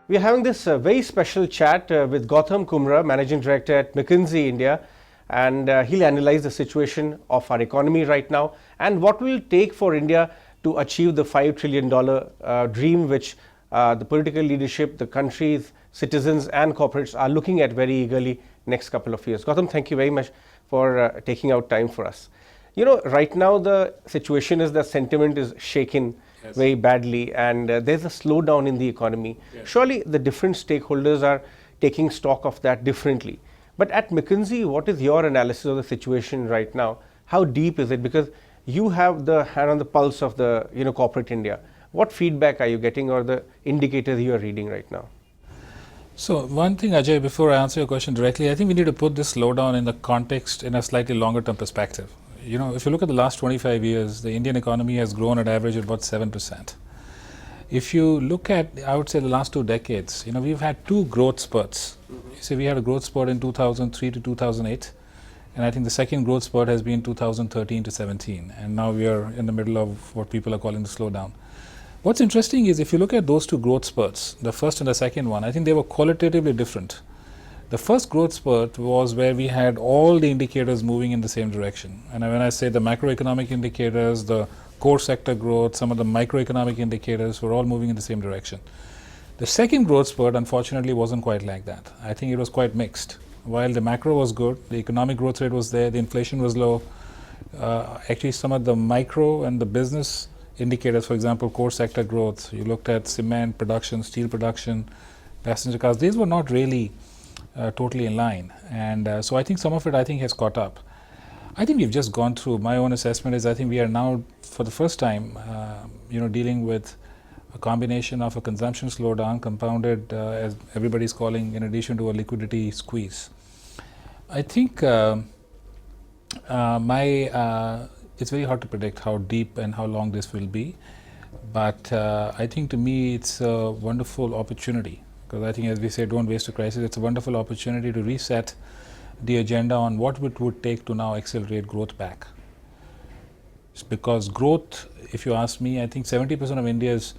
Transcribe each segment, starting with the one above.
We are having this very special chat with Gautam Kumra, Managing Director at McKinsey India, and he'll analyze the situation of our economy right now and what will it take for India to achieve the $5 trillion dream which the political leadership, the country's citizens and corporates are looking at very eagerly next couple of years. Gautam, thank you very much for taking out time for us. You know, right now the situation is that sentiment is shaken very badly and there's a slowdown in the economy. Surely the different stakeholders are taking stock of that differently. But at McKinsey, what is your analysis of the situation right now? How deep is it? Because you have the hand on the pulse of the corporate India. What feedback are you getting or the indicators you are reading right now? So one thing, Ajay, before I answer your question directly, I think we need to put this slowdown in the context in a slightly longer term perspective. You know, if you look at the last 25 years, the Indian economy has grown at average at about 7%. If you look at, I would say, the last 2 decades, we've had 2 growth spurts. You see, we had a growth spurt in 2003 to 2008, and I think the second growth spurt has been 2013 to 17, and now we are in the middle of what people are calling the slowdown. What's interesting is if you look at those 2 growth spurts, the first and the second one, I think they were qualitatively different. The first growth spurt was where we had all the indicators moving in the same direction. And when I say the macroeconomic indicators, the core sector growth, some of the microeconomic indicators were all moving in the same direction. The second growth spurt, unfortunately, wasn't quite like that. I think it was quite mixed. While the macro was good, the economic growth rate was there, the inflation was low. Actually, some of the micro and the business indicators, for example, core sector growth, you looked at cement production, steel production, passenger cars, these were not really totally in line, and so I think some of it has caught up. I think we've just gone through, my own assessment is I think we are now for the first time dealing with a combination of a consumption slowdown compounded as everybody's calling, in addition to a liquidity squeeze. I think it's very hard to predict how deep and how long this will be, but I think to me it's a wonderful opportunity. Because I think, as we say, don't waste a crisis. It's a wonderful opportunity to reset the agenda on what it would take to now accelerate growth back. Because growth, if you ask me, I think 70% of India's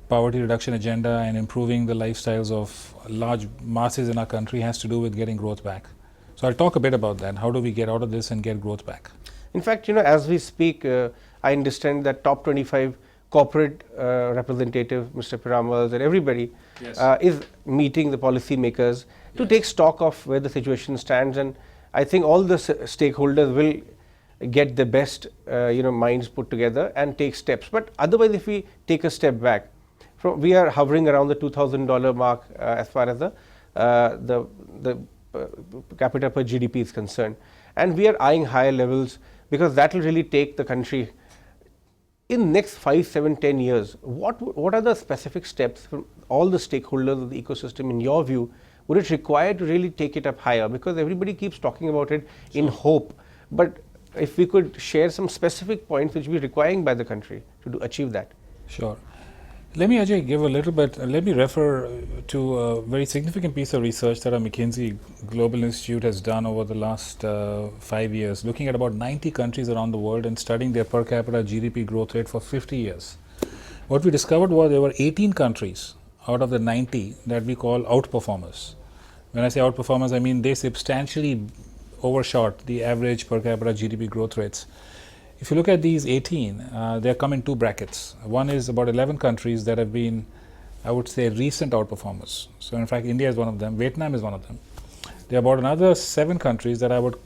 poverty reduction agenda and improving the lifestyles of large masses in our country has to do with getting growth back. So I'll talk a bit about that. How do we get out of this and get growth back? In fact, as we speak, I understand that top 25 corporate representative, Mr. Piramal and everybody is meeting the policymakers to take stock of where the situation stands, and I think all the stakeholders will get the best minds put together and take steps. But otherwise, if we take a step back, we are hovering around the $2,000 mark as far as the capita per GDP is concerned, and we are eyeing higher levels because that will really take the country in next 5, 7, 10 years. What are the specific steps from all the stakeholders of the ecosystem, in your view, would it require to really take it up higher? Because everybody keeps talking about it in hope, but if we could share some specific points which we are requiring by the country to achieve that. Sure. Let me, Ajay, give a little bit, let me refer to a very significant piece of research that our McKinsey Global Institute has done over the last 5 years, looking at about 90 countries around the world and studying their per capita GDP growth rate for 50 years. What we discovered was there were 18 countries out of the 90 that we call outperformers. When I say outperformers, I mean they substantially overshot the average per capita GDP growth rates. If you look at these 18, they come in 2 brackets. One is about 11 countries that have been, I would say, recent outperformers. So in fact, India is one of them, Vietnam is one of them. There are about another 7 countries that I would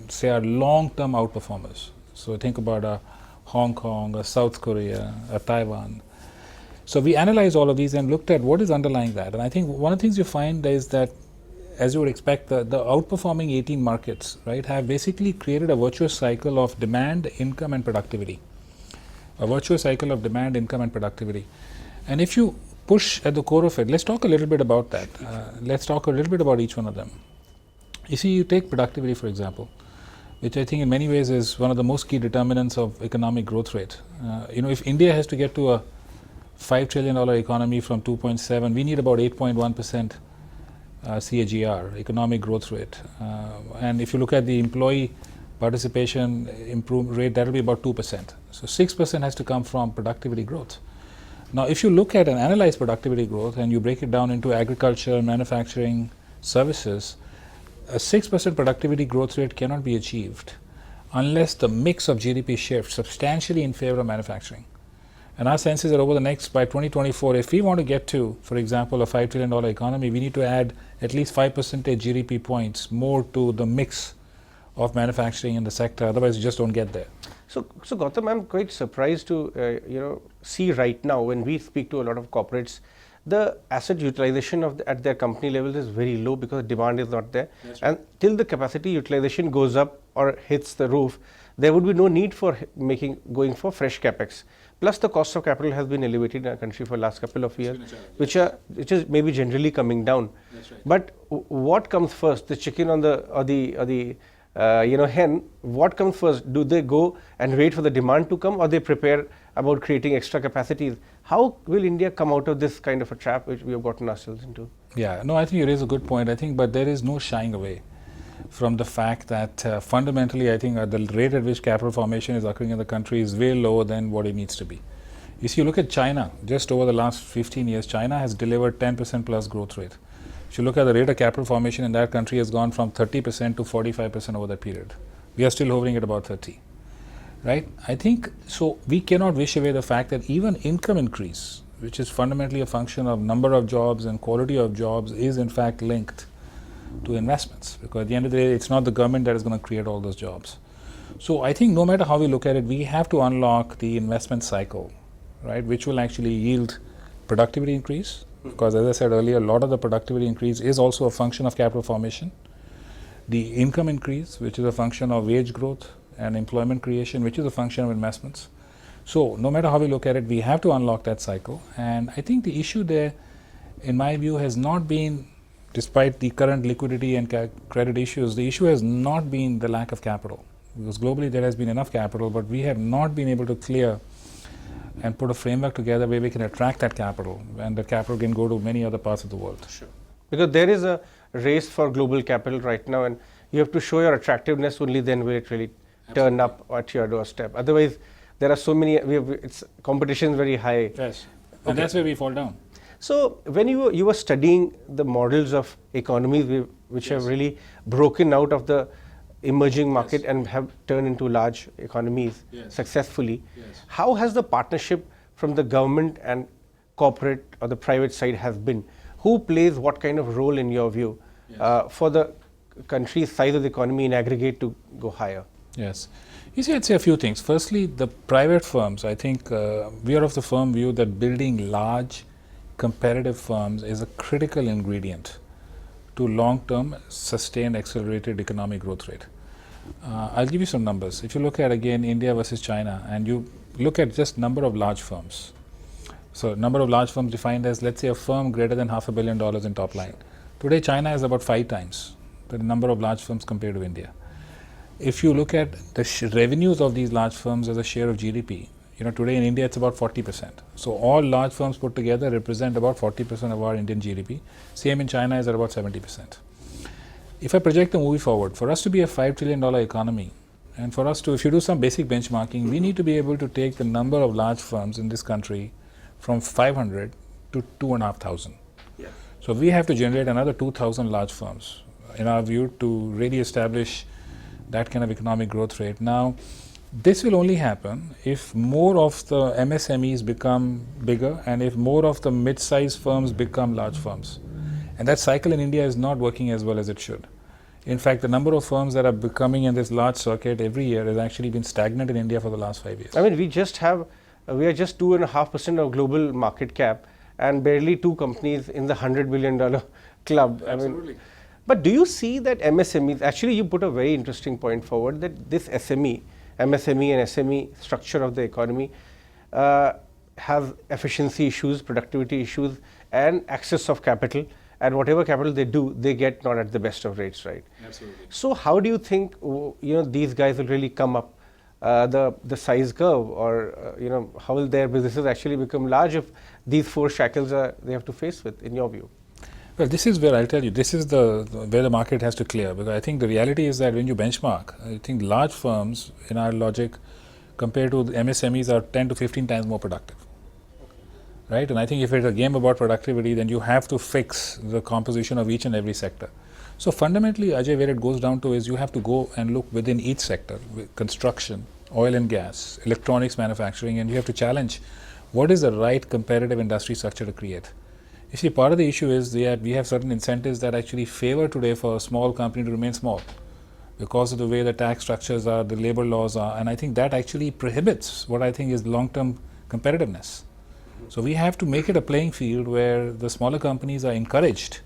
say are long-term outperformers. So think about Hong Kong, South Korea, Taiwan. So we analyzed all of these and looked at what is underlying that. And I think one of the things you find is that, as you would expect, the outperforming 18 markets, right, have basically created a virtuous cycle of demand, income and productivity. A virtuous cycle of demand, income and productivity. And if you push at the core of it, let's talk a little bit about that. Let's talk a little bit about each one of them. You see, you take productivity, for example, which I think in many ways is one of the most key determinants of economic growth rate. If India has to get to a $5 trillion economy from 2.7, we need about 8.1% CAGR, economic growth rate. And if you look at the employee participation rate, that will be about 2%. So 6% has to come from productivity growth. Now, if you look at and analyze productivity growth and you break it down into agriculture, manufacturing, services, a 6% productivity growth rate cannot be achieved unless the mix of GDP shifts substantially in favor of manufacturing. And our sense is that over the next, by 2024, if we want to get to, for example, a $5 trillion economy, we need to add at least 5% GDP points more to the mix of manufacturing in the sector. Otherwise, you just don't get there. So Gautam, I'm quite surprised to see right now when we speak to a lot of corporates, the asset utilization at their company level is very low because demand is not there. Right. And till the capacity utilization goes up or hits the roof, there would be no need for going for fresh capex. Plus, the cost of capital has been elevated in our country for the last couple of years, which is maybe generally coming down. That's right. But what comes first, the chicken or the hen? What comes first? Do they go and wait for the demand to come, or they prepare about creating extra capacities? How will India come out of this kind of a trap which we have gotten ourselves into? Yeah, no, I think you raise a good point. I think, but there is no shying away from the fact that fundamentally, I think the rate at which capital formation is occurring in the country is way lower than what it needs to be. You see, you look at China, just over the last 15 years, China has delivered 10% plus growth rate. If you look at the rate of capital formation in that country has gone from 30% to 45% over that period. We are still hovering at about 30, right? I think, so we cannot wish away the fact that even income increase, which is fundamentally a function of number of jobs and quality of jobs, is in fact linked to investments, because at the end of the day, it's not the government that is going to create all those jobs. So I think no matter how we look at it, we have to unlock the investment cycle, right, which will actually yield productivity increase, because as I said earlier, a lot of the productivity increase is also a function of capital formation. The income increase, which is a function of wage growth and employment creation, which is a function of investments. So no matter how we look at it, we have to unlock that cycle. And I think the issue there, in my view, has not been, despite the current liquidity and credit issues, the issue has not been the lack of capital, because globally there has been enough capital, but we have not been able to clear and put a framework together where we can attract that capital, and that capital can go to many other parts of the world. Sure. Because there is a race for global capital right now, and you have to show your attractiveness, only then will it really turn up at your doorstep. Otherwise, there are so many, competition is very high. Yes, and that's where we fall down. So when you were studying the models of economies which have really broken out of the emerging market and have turned into large economies successfully, how has the partnership from the government and corporate or the private side has been? Who plays what kind of role in your view for the country's size of the economy in aggregate to go higher? Yes. You see, I'd say a few things. Firstly, the private firms, I think we are of the firm view that building large competitive firms is a critical ingredient to long-term sustained accelerated economic growth rate. I'll give you some numbers. If you look at again India versus China, and you look at just number of large firms. So number of large firms defined as, let's say, a firm greater than $500 million in top line. Today China is about 5 times the number of large firms compared to India. If you look at the revenues of these large firms as a share of GDP, today in India it's about 40%. So all large firms put together represent about 40% of our Indian GDP. Same in China is at about 70%. If I project the movie forward, for us to be a $5 trillion economy, and for us to, if you do some basic benchmarking, we need to be able to take the number of large firms in this country from 500 to 2,500. Yeah. So we have to generate another 2,000 large firms, in our view, to really establish that kind of economic growth rate. Now, this will only happen if more of the MSMEs become bigger and if more of the mid-sized firms become large firms. And that cycle in India is not working as well as it should. In fact, the number of firms that are becoming in this large circuit every year has actually been stagnant in India for the last 5 years. I mean, we are just 2.5% of global market cap and barely 2 companies in the $100 billion club. Absolutely. I mean, but do you see that MSMEs, actually you put a very interesting point forward, that this MSME and SME structure of the economy have efficiency issues, productivity issues, and access of capital, and whatever capital they do, they get not at the best of rates, right? Absolutely. So how do you think these guys will really come up the size curve, or how will their businesses actually become large if these 4 shackles they have to face with, in your view? Well, this is where I'll tell you, this is where the market has to clear, because I think the reality is that when you benchmark, I think large firms, in our logic, compared to the MSMEs, are 10 to 15 times more productive. right? And I think if it's a game about productivity, then you have to fix the composition of each and every sector. So fundamentally, Ajay, where it goes down to is you have to go and look within each sector, construction, oil and gas, electronics manufacturing, and you have to challenge what is the right competitive industry structure to create. You see, part of the issue is that we have certain incentives that actually favor today for a small company to remain small because of the way the tax structures are, the labor laws are, and I think that actually prohibits what I think is long-term competitiveness. So we have to make it a playing field where the smaller companies are encouraged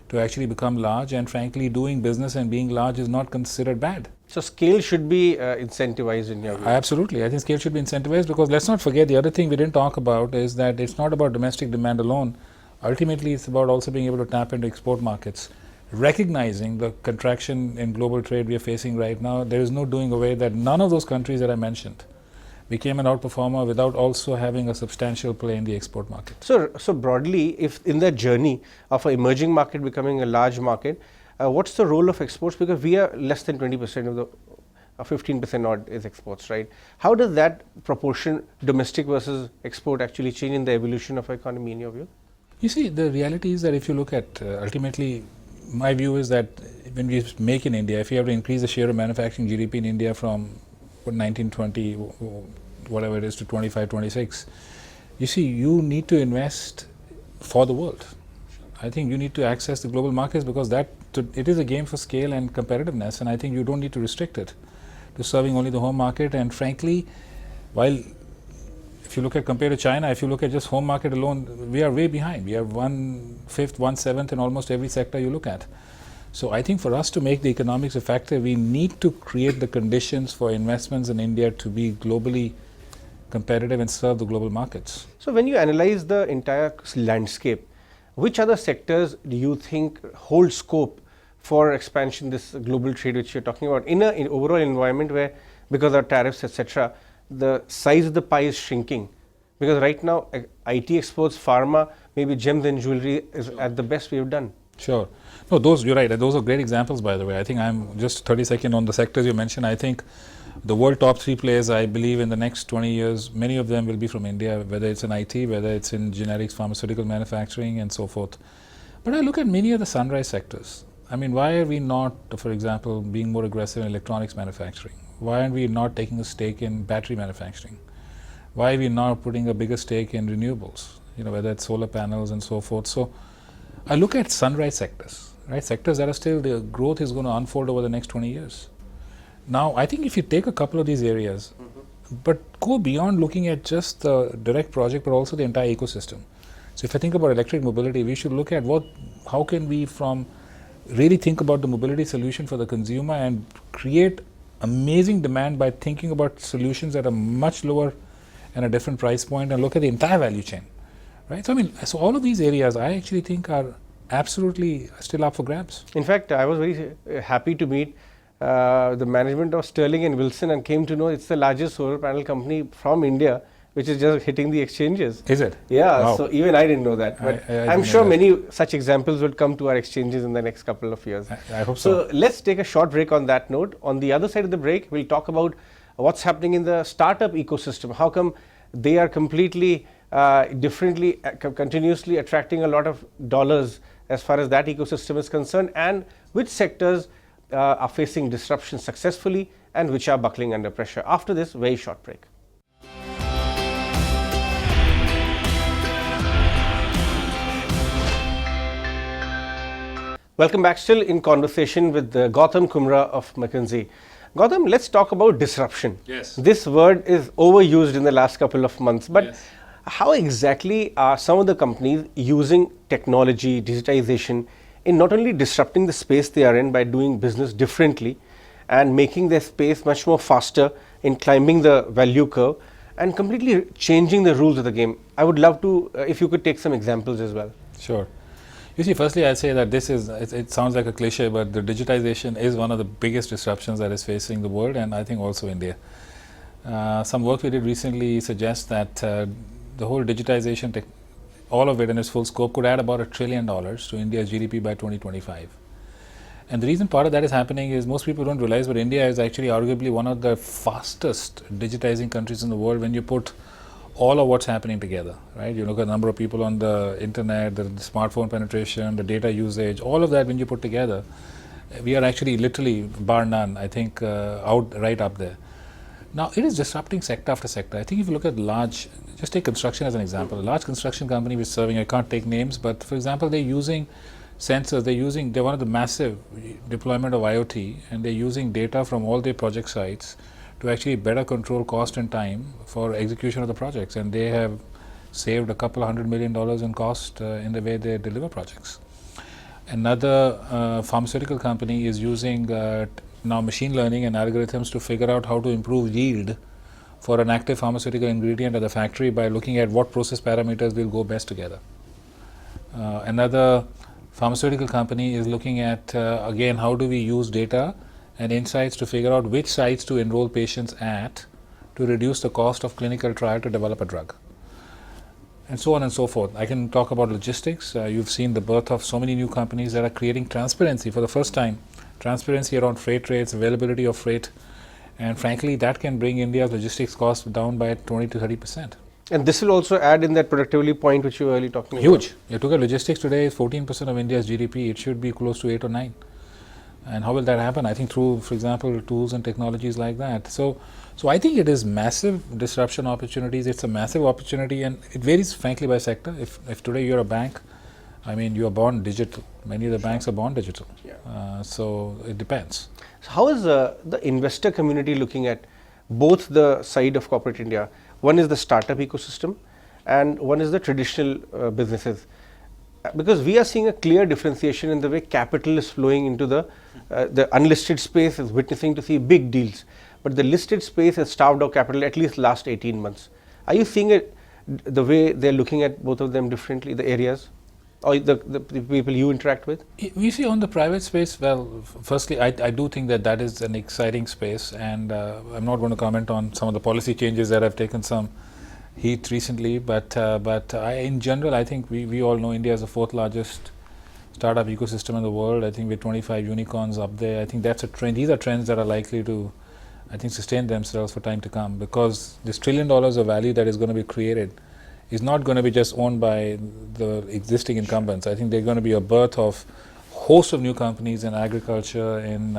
to actually become large, and frankly doing business and being large is not considered bad. So scale should be incentivized in your view? Absolutely. I think scale should be incentivized, because let's not forget the other thing we didn't talk about is that it's not about domestic demand alone. Ultimately, it's about also being able to tap into export markets. Recognizing the contraction in global trade we are facing right now, there is no doing away that none of those countries that I mentioned became an outperformer without also having a substantial play in the export market. So broadly, if in the journey of an emerging market becoming a large market, what's the role of exports? Because we are less than 20% of the 15% odd is exports, right? How does that proportion, domestic versus export, actually change in the evolution of our economy in your view? You see, the reality is that if you look at ultimately, my view is that when we make in India, if you have to increase the share of manufacturing GDP in India from 1920, whatever it is, to 25, 26, you see, you need to invest for the world. I think you need to access the global markets, because it is a game for scale and competitiveness, and I think you don't need to restrict it to serving only the home market. And frankly, while if you look at compared to China, if you look at just home market alone, we are way behind. We are 1/5, 1/7 in almost every sector you look at. So I think for us to make the economics effective, we need to create the conditions for investments in India to be globally competitive and serve the global markets. So when you analyze the entire landscape, which other sectors do you think hold scope for expansion, this global trade which you're talking about, in an overall environment where, because of tariffs, etc., the size of the pie is shrinking? Because right now, IT exports, pharma, maybe gems and jewelry is at the best we have done. Sure. No, you're right. Those are great examples, by the way. I think I'm just 30 seconds on the sectors you mentioned. I think the world top 3 players, I believe in the next 20 years, many of them will be from India, whether it's in IT, whether it's in generics, pharmaceutical manufacturing, and so forth. But I look at many of the sunrise sectors. I mean, why are we not, for example, being more aggressive in electronics manufacturing? Why aren't we not taking a stake in battery manufacturing? Why are we not putting a bigger stake in renewables? Whether it's solar panels and so forth. So I look at sunrise sectors, right? Sectors that are still, the growth is going to unfold over the next 20 years. Now, I think if you take a couple of these areas, but go beyond looking at just the direct project, but also the entire ecosystem. So if I think about electric mobility, we should look at how can we really think about the mobility solution for the consumer and create amazing demand by thinking about solutions at a much lower and a different price point, and look at the entire value chain, right? So all of these areas I actually think are absolutely still up for grabs. In fact, I was very happy to meet the management of Sterling and Wilson and came to know it's the largest solar panel company from India, which is just hitting the exchanges. Is it? Yeah, wow. So even I didn't know that. But I'm sure many such examples will come to our exchanges in the next couple of years. I hope so. So let's take a short break on that note. On the other side of the break, we'll talk about what's happening in the startup ecosystem. How come they are completely differently, continuously attracting a lot of dollars as far as that ecosystem is concerned, and which sectors are facing disruption successfully and which are buckling under pressure. After this very short break. Welcome back, still in conversation with Gautam Kumra of McKinsey. Gautam, let's talk about disruption. Yes. This word is overused in the last couple of months, but yes. How exactly are some of the companies using technology, digitization, in not only disrupting the space they are in by doing business differently and making their space much more faster in climbing the value curve and completely changing the rules of the game? I would love to, if you could take some examples as well. Sure. You see, firstly, I'd say that it sounds like a cliche, but the digitization is one of the biggest disruptions that is facing the world, and I think also India. Some work we did recently suggests that the whole digitization, all of it in its full scope, could add about $1 trillion to India's GDP by 2025. And the reason part of that is happening is most people don't realize, but India is actually arguably one of the fastest digitizing countries in the world when you put all of what's happening together, right? You look at the number of people on the internet, the smartphone penetration, the data usage, all of that when you put together, we are actually literally, bar none, I think, right up there. Now, it is disrupting sector after sector. I think if you look at large, just take construction as an example. A large construction company is serving, I can't take names, but for example, they're using sensors, they're one of the massive deployment of IoT, and they're using data from all their project sites to actually better control cost and time for execution of the projects. And they have saved a couple of $100 million in cost in the way they deliver projects. Another pharmaceutical company is using now machine learning and algorithms to figure out how to improve yield for an active pharmaceutical ingredient at the factory by looking at what process parameters will go best together. Another pharmaceutical company is looking at, again, how do we use data and insights to figure out which sites to enroll patients at to reduce the cost of clinical trial to develop a drug, and so on and so forth. I can talk about logistics. You've seen the birth of so many new companies that are creating transparency for the first time, transparency around freight rates, availability of freight, and frankly, that can bring India's logistics costs down by 20 to 30%. And this will also add in that productivity point which you were earlier talking about. Huge. You took at logistics today is 14% of India's GDP. It should be close to 8 or 9. And how will that happen? I think through, for example, tools and technologies like that. So I think it is massive disruption opportunities. It's a massive opportunity, and it varies, frankly, by sector. If today you're a bank, I mean, you are born digital. Many of the banks are born digital. Yeah. So it depends. So how is the investor community looking at both the side of corporate India? One is the startup ecosystem, and one is the traditional businesses. Because we are seeing a clear differentiation in the way capital is flowing into the unlisted space is witnessing to see big deals, but the listed space has starved out capital at least last 18 months. Are you seeing it the way they're looking at both of them differently, the areas, or the people you interact with? We see on the private space, well, firstly, I do think that is an exciting space, and I'm not going to comment on some of the policy changes that have taken some heat recently, but in general, I think we all know India is the 4th largest startup ecosystem in the world. I think with 25 unicorns up there, I think that's a trend. These are trends that are likely to, I think, sustain themselves for time to come, because this $1 trillion of value that is going to be created is not going to be just owned by the existing incumbents. I think there's going to be a birth of host of new companies in agriculture, in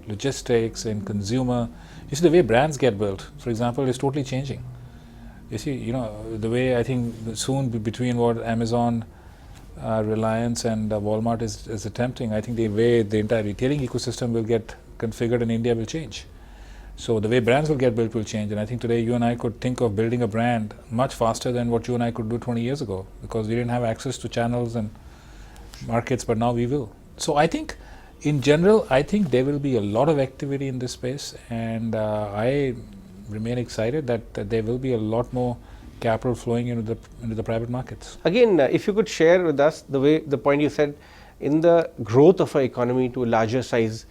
logistics, in consumer. You see, the way brands get built, for example, is totally changing. You see, the way I think soon between what Amazon, Reliance and Walmart is attempting, I think the way the entire retailing ecosystem will get configured in India will change. So the way brands will get built will change, and I think today you and I could think of building a brand much faster than what you and I could do 20 years ago, because we didn't have access to channels and markets, but now we will. So I think in general, I think there will be a lot of activity in this space, and I remain excited that there will be a lot more capital flowing into the private markets. Again, if you could share with us the point you said in the growth of our economy to a larger size,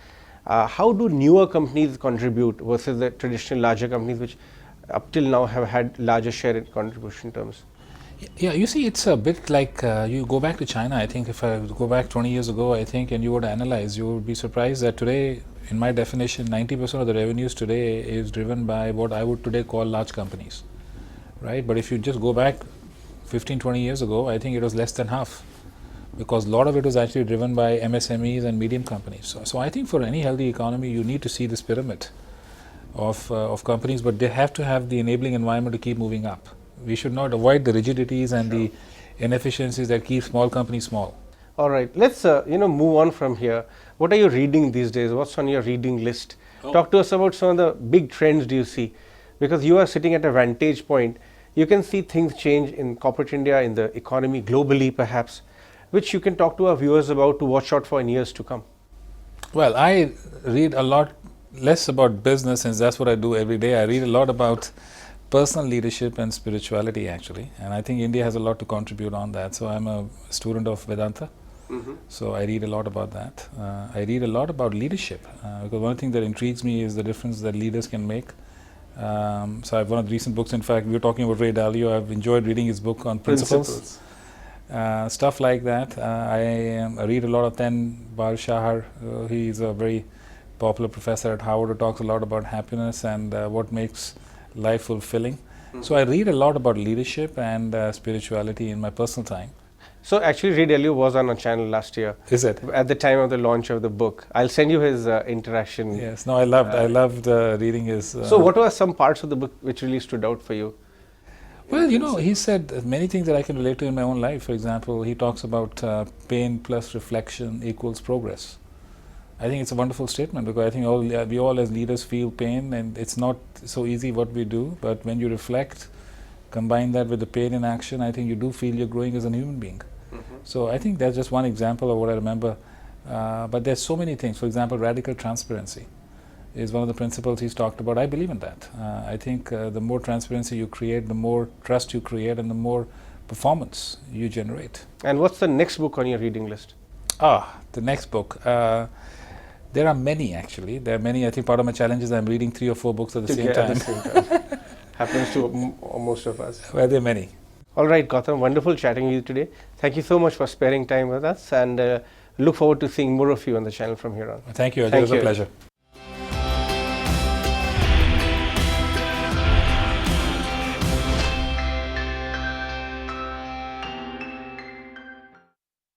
how do newer companies contribute versus the traditional larger companies which up till now have had larger share in contribution terms? Yeah, you see, it's a bit like you go back to China. I think if I go back 20 years ago, I think, and you were to analyze, you would be surprised that today, in my definition, 90% of the revenues today is driven by what I would today call large companies, right? But if you just go back 15, 20 years ago, I think it was less than half, because a lot of it was actually driven by MSMEs and medium companies. So I think for any healthy economy, you need to see this pyramid of companies, but they have to have the enabling environment to keep moving up. We should not avoid the rigidities and the inefficiencies that keep small companies small. All right, let's move on from here. What are you reading these days? What's on your reading list? Talk to us about some of the big trends do you see, because you are sitting at a vantage point. You can see things change in corporate India, in the economy globally perhaps, which you can talk to our viewers about to watch out for in years to come. Well, I read a lot less about business, since that's what I do every day. I read a lot about personal leadership and spirituality, actually, and I think India has a lot to contribute on that. So I'm a student of Vedanta, so I read a lot about that. I read a lot about leadership, because one of the things that intrigues me is the difference that leaders can make. So I've one of the recent books, in fact, we were talking about Ray Dalio. I've enjoyed reading his book on principles. Stuff like that. I read a lot of Ten Bar Shahar. He's a very popular professor at Harvard who talks a lot about happiness and what makes life fulfilling. So I read a lot about leadership and spirituality in my personal time. So actually, Read Elio was on a channel last year. Is it? At the time of the launch of the book. I'll send you his interaction. Yes. No, I loved reading his. So what were some parts of the book which really stood out for you? Well, he said many things that I can relate to in my own life. For example, he talks about pain plus reflection equals progress. I think it's a wonderful statement because I think we all as leaders feel pain, and it's not so easy what we do, but when you reflect, combine that with the pain in action, I think you do feel you're growing as a human being. So I think that's just one example of what I remember. But there's so many things. For example, radical transparency is one of the principles he's talked about. I believe in that. I think the more transparency you create, the more trust you create, and the more performance you generate. And what's the next book on your reading list? The next book. There are many, actually. There are many. I think part of my challenge is I'm reading 3 or 4 books at the same time. Happens to most of us. Well, there are many. All right, Gautam, wonderful chatting with you today. Thank you so much for sparing time with us, and look forward to seeing more of you on the channel from here on. Thank you. It was a pleasure.